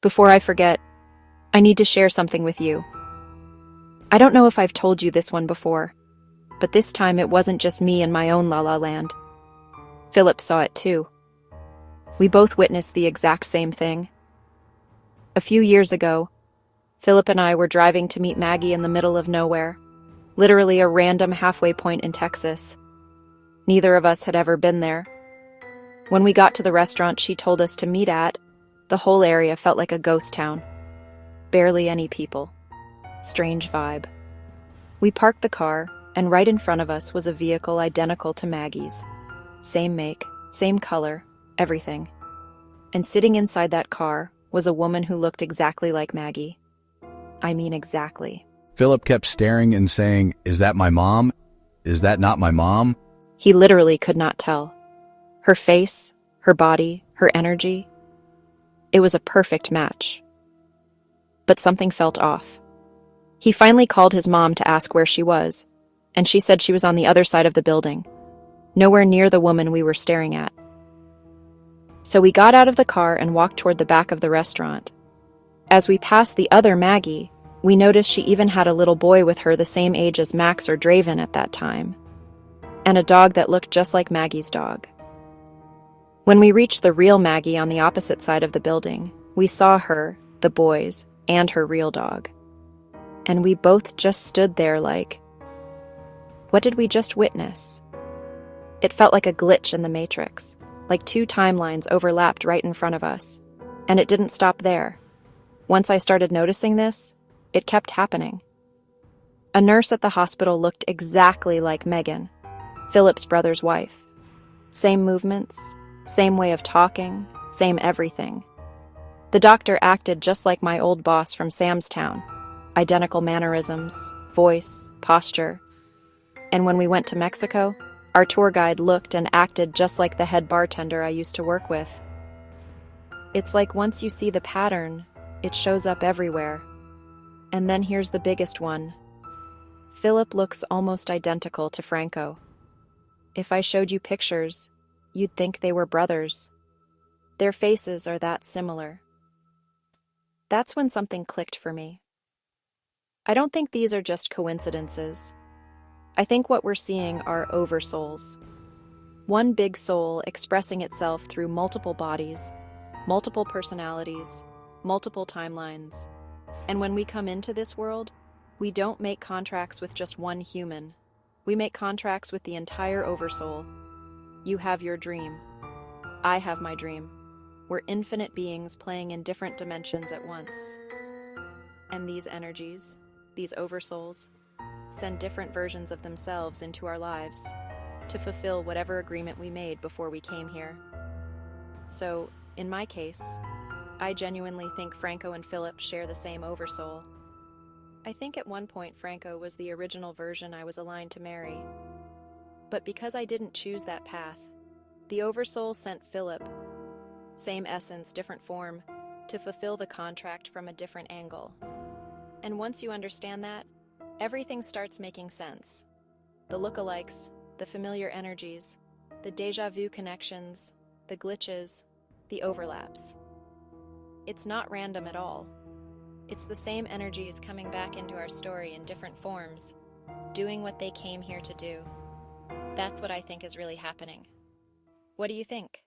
Before I forget, I need to share something with you. I don't know if I've told you this one before, but this time it wasn't just me in my own La La Land. Philip saw it too. We both witnessed the exact same thing. A few years ago, Philip and I were driving to meet Maggie in the middle of nowhere, literally a random halfway point in Texas. Neither of us had ever been there. When we got to the restaurant she told us to meet at, the whole area felt like a ghost town. Barely any people. Strange vibe. We parked the car, and right in front of us was a vehicle identical to Maggie's. Same make, same color, everything. And sitting inside that car was a woman who looked exactly like Maggie. I mean exactly. Philip kept staring and saying, "Is that my mom? Is that not my mom?" He literally could not tell. Her face, her body, her energy. It was a perfect match. But something felt off. He finally called his mom to ask where she was, and she said she was on the other side of the building, nowhere near the woman we were staring at. So we got out of the car and walked toward the back of the restaurant. As we passed the other Maggie, we noticed she even had a little boy with her the same age as Max or Draven at that time, and a dog that looked just like Maggie's dog. When we reached the real Maggie on the opposite side of the building, we saw her, the boys, and her real dog. And we both just stood there like, what did we just witness? It felt like a glitch in the Matrix, like two timelines overlapped right in front of us. And it didn't stop there. Once I started noticing this, it kept happening. A nurse at the hospital looked exactly like Megan, Philip's brother's wife. Same movements, same way of talking, same everything. The doctor acted just like my old boss from Sam's Town. Identical mannerisms, voice, posture. And when we went to Mexico, our tour guide looked and acted just like the head bartender I used to work with. It's like once you see the pattern, it shows up everywhere. And then here's the biggest one. Philip looks almost identical to Franco. If I showed you pictures, you'd think they were brothers. Their faces are that similar. That's when something clicked for me. I don't think these are just coincidences. I think what we're seeing are oversouls. One big soul expressing itself through multiple bodies, multiple personalities, multiple timelines. And when we come into this world, we don't make contracts with just one human. We make contracts with the entire oversoul. You have your dream. I have my dream. We're infinite beings playing in different dimensions at once. And these energies, these oversouls, send different versions of themselves into our lives to fulfill whatever agreement we made before we came here. So, in my case, I genuinely think Franco and Philip share the same oversoul. I think at one point Franco was the original version I was aligned to marry. But because I didn't choose that path, the oversoul sent Philip, same essence, different form, to fulfill the contract from a different angle. And once you understand that, everything starts making sense. The lookalikes, the familiar energies, the déjà vu connections, the glitches, the overlaps. It's not random at all. It's the same energies coming back into our story in different forms, doing what they came here to do. That's what I think is really happening. What do you think?